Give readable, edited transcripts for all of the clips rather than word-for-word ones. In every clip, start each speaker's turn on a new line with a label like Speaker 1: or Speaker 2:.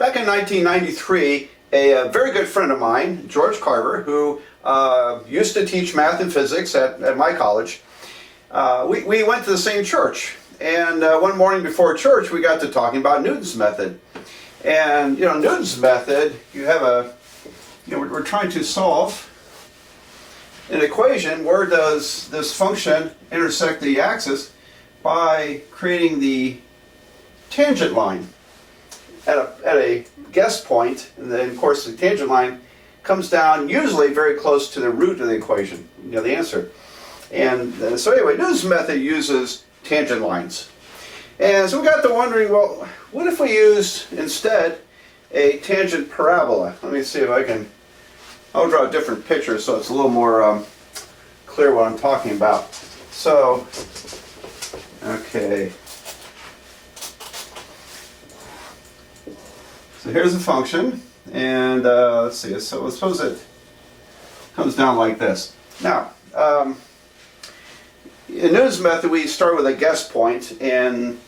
Speaker 1: back in 1993, a very good friend of mine, George Carver, who used to teach math and physics at my college, we went to the same church. And one morning before church, we got to talking about Newton's method. And, you know, Newton's method, you have a, you know, we're trying to solve an equation. Where does this function intersect the axis? By creating the tangent line at a guess point, and then of course the tangent line comes down usually very close to the root of the equation, you know, the answer. And so anyway, Newton's method uses tangent lines. And so we got to wondering, well, what if we used instead a tangent parabola? Let me see if I can, I'll draw a different picture so it's a little more clear what I'm talking about. So, okay. So here's a function, and let's see, so suppose it comes down like this. Now, in Newton's method, we start with a guess point, and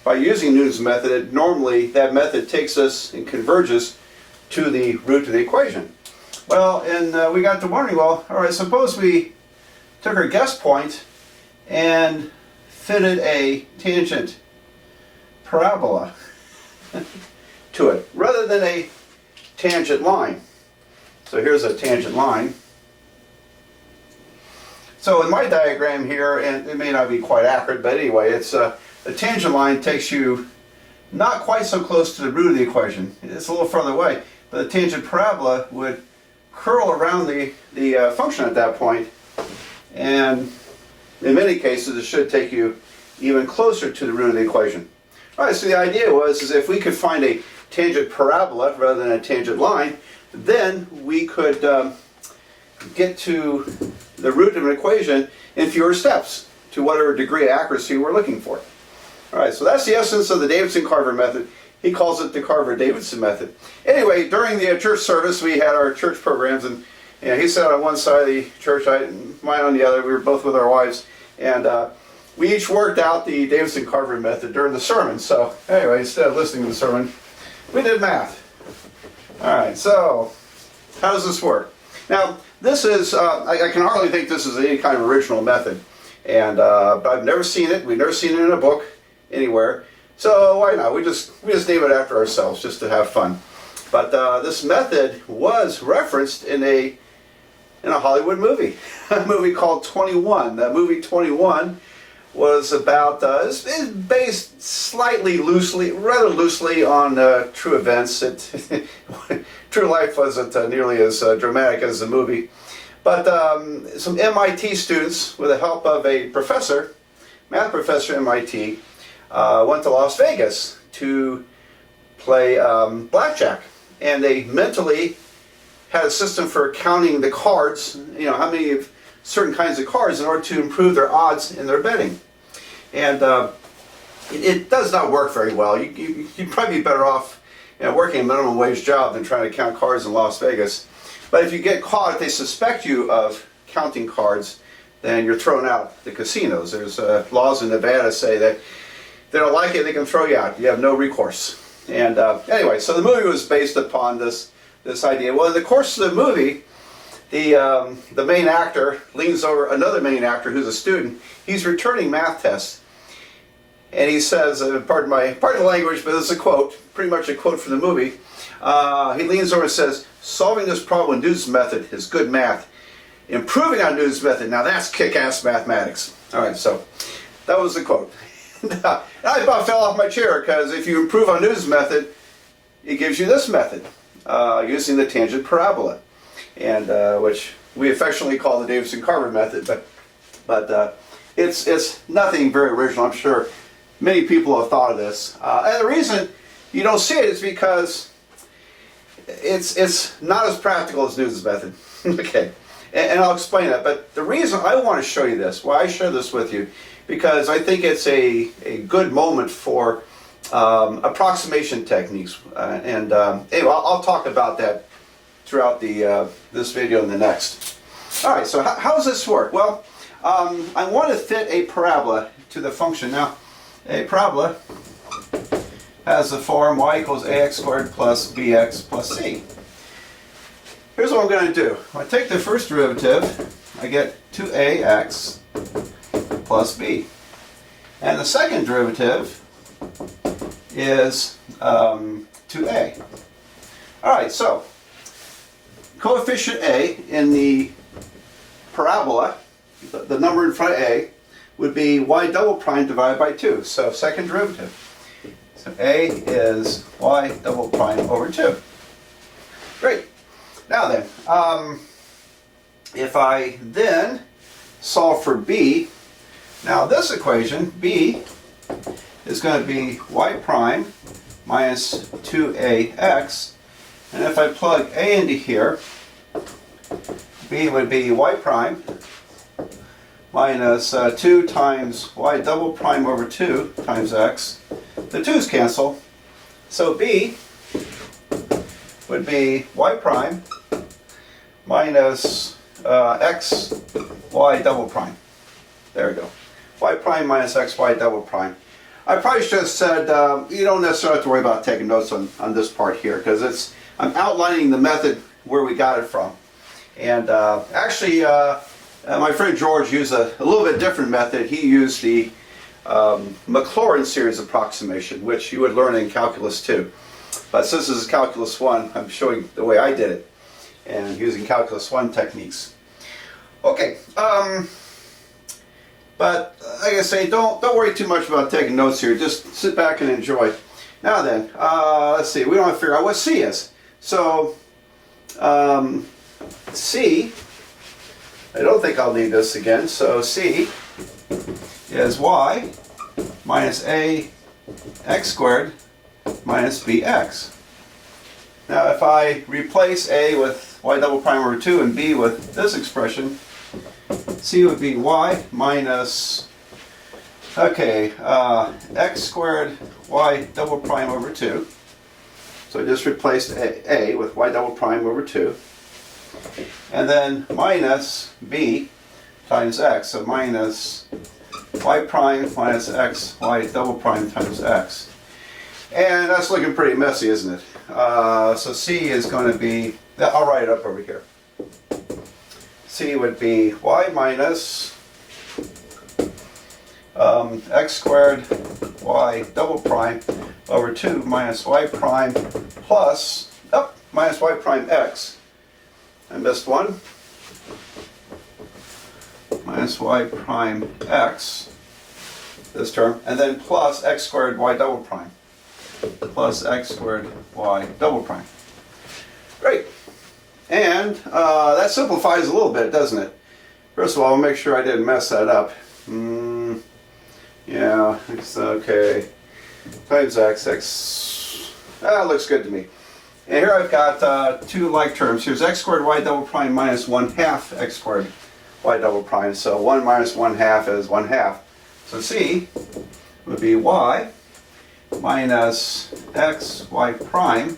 Speaker 1: by using Newton's method, normally that method takes us and converges to the root of the equation. Well, and we got to wondering, well, all right, suppose we took our guess point and fitted a tangent parabola to it, rather than a tangent line. So here's a tangent line. So in my diagram here, and it may not be quite accurate, but anyway, it's the tangent line takes you not quite so close to the root of the equation. It's a little further away, but the tangent parabola would curl around the function at that point, and in many cases it should take you even closer to the root of the equation. All right, so the idea was if we could find a tangent parabola rather than a tangent line, then we could get to the root of an equation in fewer steps to whatever degree of accuracy we're looking for. All right, so that's the essence of the Davidson-Carver method. He calls it the Carver-Davidson method. Anyway, during the church service, we had our church programs, and you know, he sat on one side of the church, mine on the other. We were both with our wives, and we each worked out the Davidson-Carver method during the sermon. So anyway, instead of listening to the sermon, we did math. All right, so how does this work? Now, this is, I can hardly think this is any kind of original method, and but I've never seen it. We've never seen it in a book anywhere. So why not? We just name it after ourselves, just to have fun. But this method was referenced in a Hollywood movie, a movie called 21. That movie 21 was about, it's based slightly loosely, rather loosely on true events. True life wasn't nearly as dramatic as the movie. But some MIT students, with the help of a professor, math professor at MIT, went to Las Vegas to play blackjack. And they mentally had a system for counting the cards, you know, how many of certain kinds of cards in order to improve their odds in their betting. And it does not work very well. You'd probably be better off, you know, working a minimum wage job than trying to count cards in Las Vegas. But if you get caught, if they suspect you of counting cards, then you're thrown out the casinos. There's laws in Nevada say that if they don't like it, they can throw you out. You have no recourse. And anyway, so the movie was based upon this idea. Well, in the course of the movie, the main actor leans over another main actor who's a student. He's returning math tests, and he says, pardon the language, but it's a quote, pretty much a quote from the movie. He leans over and says, "Solving this problem in Newton's method is good math. Improving on Newton's method, now that's kick-ass mathematics." All right, so that was the quote. I about fell off my chair, because if you improve on Newton's method, it gives you this method, using the tangent parabola, and which we affectionately call the Davidson-Carver method, but it's nothing very original. I'm sure many people have thought of this, and the reason you don't see it is because it's not as practical as Newton's method. Okay, and I'll explain that. But the reason I want to show you this, why I share this with you, because I think it's a good moment for approximation techniques, and anyway, I'll talk about that throughout this video and the next. All right, so how does this work? Well, I want to fit a parabola to the function. Now, a parabola has the form y equals ax squared plus bx plus c. Here's what I'm going to do. When I take the first derivative, I get 2ax plus b. And the second derivative is 2a. Alright, so coefficient a in the parabola, the number in front of a, would be y double prime divided by 2. So second derivative. So a is y double prime over 2. Great. Now then, if I then solve for b, now this equation, b, is going to be y prime minus 2ax. And if I plug a into here, b would be y prime minus 2 times y double prime over 2 times x. The 2's cancel. So b would be y prime minus x y double prime. There we go. Y prime minus x y double prime. I probably should have said you don't necessarily have to worry about taking notes on this part here, because I'm outlining the method where we got it from. And actually my friend George used a little bit different method. He used the Maclaurin series approximation, which you would learn in Calculus 2. But since this is Calculus 1, I'm showing the way I did it and using Calculus 1 techniques. Okay, but like I say, don't worry too much about taking notes here. Just sit back and enjoy. Now then, let's see. We want to figure out what C is. So C, I don't think I'll need this again. So C is y minus a x squared minus bx. Now if I replace a with y double prime over 2 and b with this expression, c would be y minus, x squared y double prime over 2. So I just replaced a with y double prime over 2. And then minus b times x, so minus y prime minus x y double prime times x. And that's looking pretty messy, isn't it? So C is going to be, I'll write it up over here. C would be y minus x squared y double prime over 2 minus y prime plus, minus y prime x. I missed one. Minus y prime x, this term, and then plus x squared y double prime. Plus x squared y double prime. Great. And that simplifies a little bit, doesn't it? First of all, I'll make sure I didn't mess that up. Yeah, it's okay. Times x, that looks good to me. And here I've got two like terms. Here's x squared y double prime minus 1/2 x squared y double prime. So 1 minus 1/2 is 1/2. So C would be y minus x y prime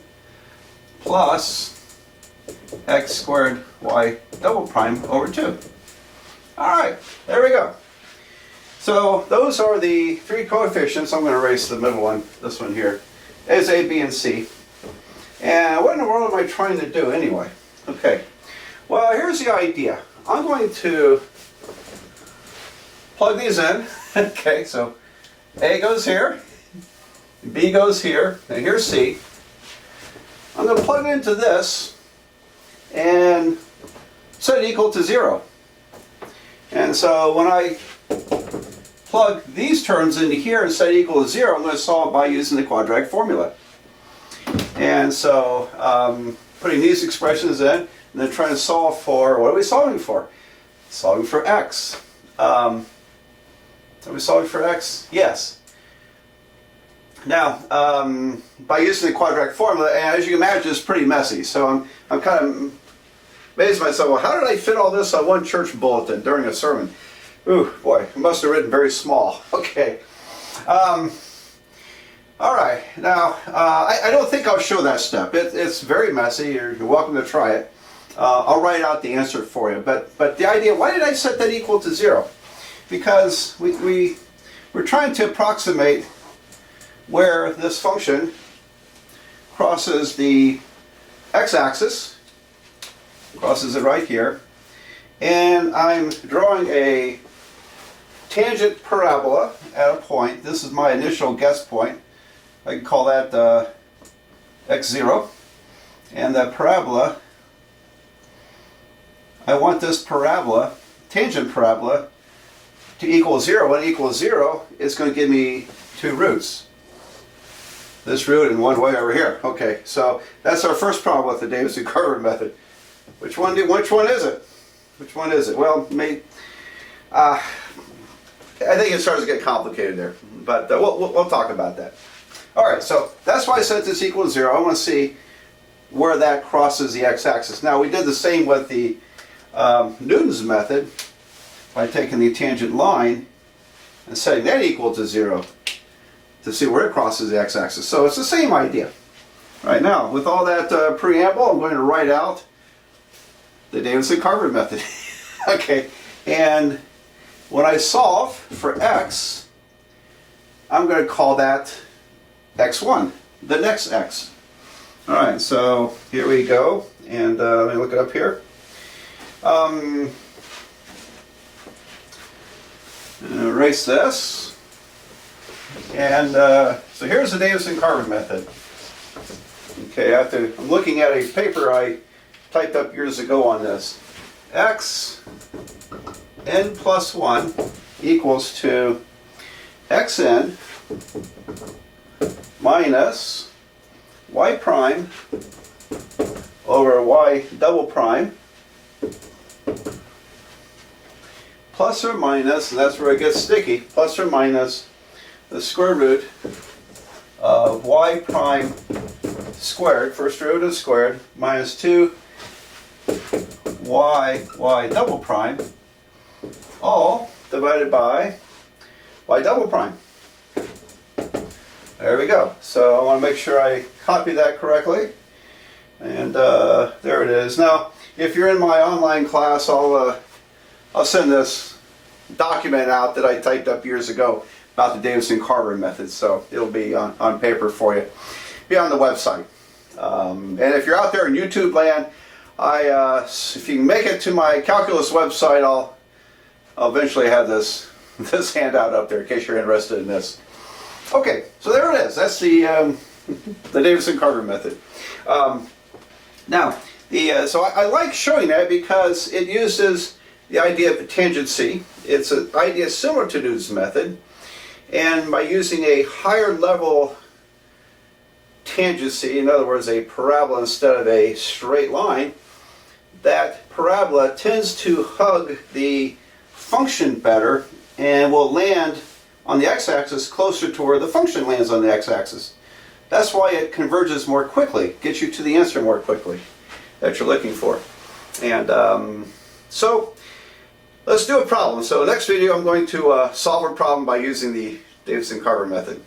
Speaker 1: plus x squared y double prime over 2. Alright, there we go. So those are the three coefficients. I'm going to erase the middle one, this one here. Is A, B, and C. And what in the world am I trying to do anyway? Okay, well here's the idea. I'm going to plug these in. Okay, so A goes here, B goes here, and here's C. I'm going to plug it into this and set it equal to 0. And so when I plug these terms into here and set it equal to 0, I'm going to solve by using the quadratic formula. And so putting these expressions in and then trying to solve for, what are we solving for? Solving for x. Are we solving for x? Yes. Now, by using the quadratic formula, and as you can imagine, it's pretty messy. So I'm kind of amazed myself, well, how did I fit all this on one church bulletin during a sermon? Ooh, boy, I must have written very small. Okay. All right. Now, I don't think I'll show that step. It's very messy. You're welcome to try it. I'll write out the answer for you. But the idea, why did I set that equal to 0? Because we're trying to approximate where this function crosses the x-axis, crosses it right here, and I'm drawing a tangent parabola at a point. This is my initial guess point. I can call that x0. And that parabola, I want this parabola, tangent parabola, to equal 0. When it equals 0, it's going to give me two roots. This root and one way over here. Okay, so that's our first problem with the Davidson-Carver method. Which one is it? Which one is it? Well, I think it starts to get complicated there, but we'll talk about that. All right, so that's why I set this equal to 0. I want to see where that crosses the x-axis. Now, we did the same with the Newton's method by taking the tangent line and setting that equal to 0 to see where it crosses the x-axis. So it's the same idea. All right, now, with all that preamble, I'm going to write out the Davidson-Carver method. Okay, and when I solve for x, I'm going to call that x1, the next x. All right, so here we go, and let me look it up here. Erase this, and so here's the Davidson-Carver method. Okay, I'm looking at a paper I typed up years ago on this. X n plus 1 equals to xn minus y prime over y double prime plus or minus, and that's where it gets sticky, plus or minus the square root of y prime squared, first root is squared, minus 2 y double prime, all divided by y double prime. There we go. So I want to make sure I copy that correctly. And there it is. Now, if you're in my online class, I'll send this document out that I typed up years ago about the Davidson-Carver method. So it'll be on paper for you. Be on the website. And if you're out there in YouTube land, if you can make it to my calculus website, I'll eventually have this handout up there in case you're interested in this. Okay, so there it is. That's the Davidson-Carver method. Now, so I like showing that because it uses the idea of tangency. It's an idea similar to Newton's method, and by using a higher level tangency, in other words, a parabola instead of a straight line, that parabola tends to hug the function better and will land on the x-axis closer to where the function lands on the x-axis. That's why it converges more quickly, gets you to the answer more quickly that you're looking for. And so let's do a problem. So next video I'm going to solve a problem by using the Davidson-Carver method.